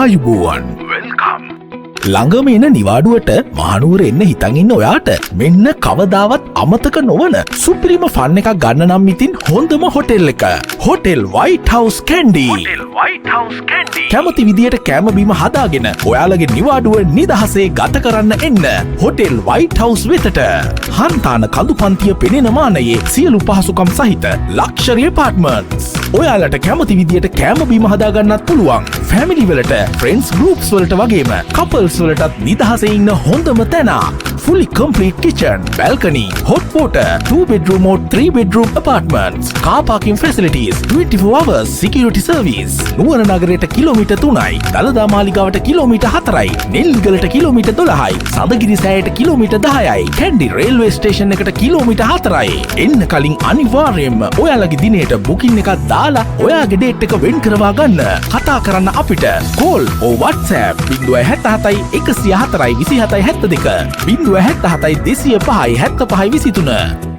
ආයුබෝවන් වෙල්කම් ළඟම එන නිවාඩුවට මහනුවර එන්න හිතන් ඉන්න ඔයාට මෙන්න කවදාවත් අමතක නොවන සුපිරිම ෆන් එකක් ගන්න නම් ඉතින් හොඳම හොටෙල් එක හොටෙල් වයිට් හවුස් කැන්ඩි කැමති විදියට කෑම බීම හදාගෙන ඔයාලගේ නිවාඩුව නිදහසේ ගත කරන්න එන්න හොටෙල් වයිට් හවුස් වෙතට හන්තාන කඳු පන්තිය පෙනෙන මානයේ සියලු පහසුකම් සහිත ලක්ෂරි ඇපාර්ට්මන්ට්ස් ඔයාලට කැමති විදියට කෑම බීම හදාගන්නත් පුළුවන් ෆැමිලි වලට ෆ්‍රෙන්ඩ්ස් ගෲප්ස් වලට වගේම කපල්ස් වලටත් නිදහසේ ඉන්න හොඳම තැන fully complete kitchen balcony hot water 2 bedroom or 3 bedroom apartments car parking facilities 24 hours security service Nuwara නගරයට කිලෝමීටර් 3යි දලදා මාලිගාවට කිලෝමීටර් 4යි නෙල්ලිගලට කිලෝමීටර් 12යි සඳගිරි සෑයට කිලෝමීටර් 10යි කැන්ඩි රේල්වේ ස්ටේෂන් එකට කිලෝමීටර් 4යි එන්න කලින් අනිවාර්යයෙන්ම ඔයාලගේ දිනේට බුකින් එකක් දාලා ඔයාගේ ඩේට් එක වෙන් කරවා ගන්න කතා කරන්න අපිට call or whatsapp 077 104 27 72 077 205 75 23